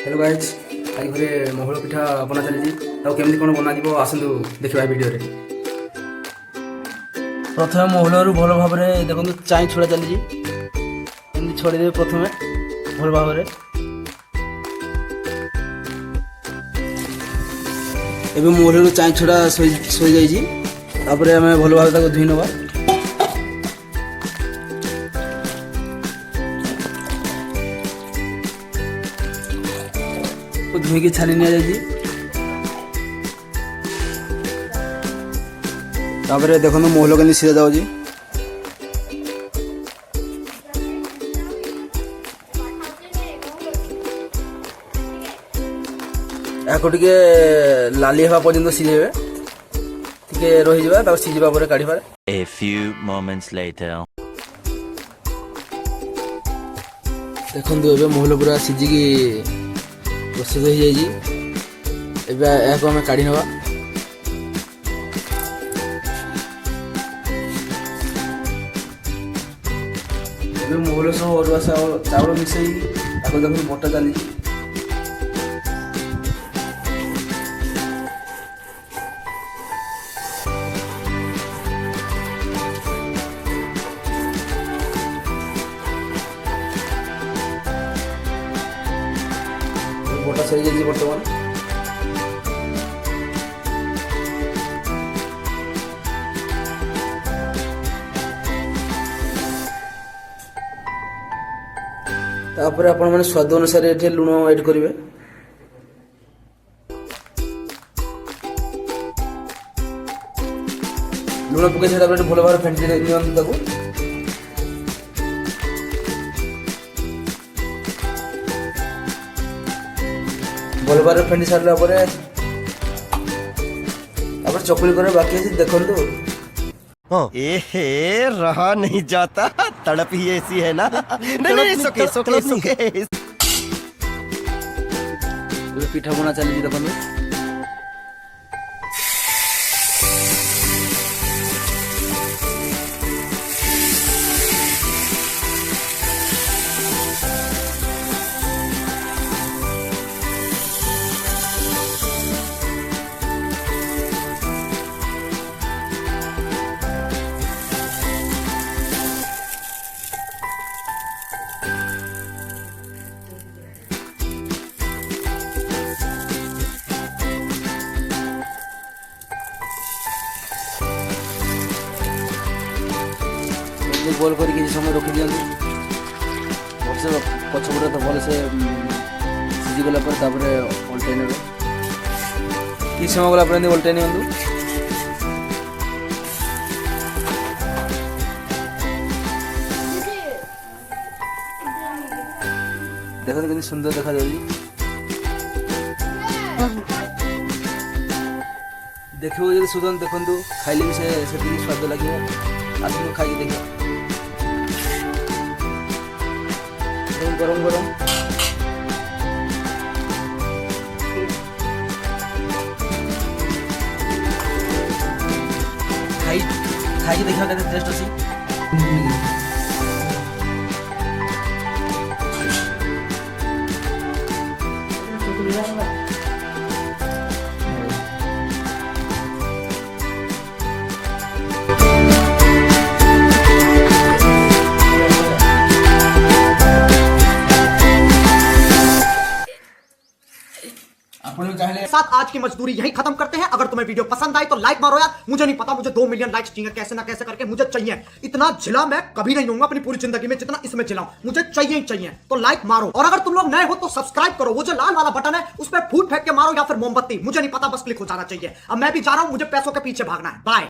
Hello guys आज घरे महल पिठा बना चली केमती कौन बना आसतु देखा भिडियो प्रथम महलू भल भाव देखो चाई छड़ा चली छड़ेदे प्रथम भल भाव एवं महलू चाई छड़ा शो जापर आम भल भाव धोई नवा धोईकी छानी नि देखो महल के सीधा जाऊँगी या लाली हवा पर्यंत सीझे रही सीझा पर काढ़ A few moments later. देखो महल पूरा सीझिकी प्रस्तुत हो जाए आम काढ़ी नवा महल सब अरुआ चाउल मिसई देखो बटा चली बटा सही जाइए बर्तमान तापर आपण माने स्वाद अनुसार एठे लुण ऐड करिवे लुण पके सेटा भल भाव फेंटी नियंतु ताकू भल भाव फेंटी सारा पर चकुली करे बाकी है देखो एहे रहा नहीं जाता तड़प ही ऐसी है ना नहीं सुके पिठा बना चली देखो गोल कर समय रखी दिखाँ वर्ष पछपटे तो भल से सीझीगला उल्टे ने कि समय गला उल्टे नि देख कि सुंदर देखा देखो जो सुदन देखु खाइले भी से स्वाद लगे आस खाई देख गरम गरम खाई देखा के टेस्ट अच्छी साथ आज की मजदूरी यही खत्म करते हैं। अगर तुम्हें वीडियो पसंद आई तो लाइक मारो यार। मुझे नहीं पता मुझे 2 मिलियन लाइक्स चाहिए, कैसे ना कैसे करके मुझे चाहिए। इतना जिला मैं कभी नहीं होऊंगा अपनी पूरी जिंदगी में जितना इसमें जिलाऊं। मुझे चाहिए ही चाहिए, तो लाइक मारो। और अगर तुम लोग नए हो तो सब्सक्राइब करो। वो जो लाल वाला बटन है उस पर फूट फेंक के मारो या फिर मोमबत्ती, मुझे नहीं पता, बस क्लिक हो जाना चाहिए। अब मैं भी जा रहा हूं, मुझे पैसों के पीछे भागना है। बाय।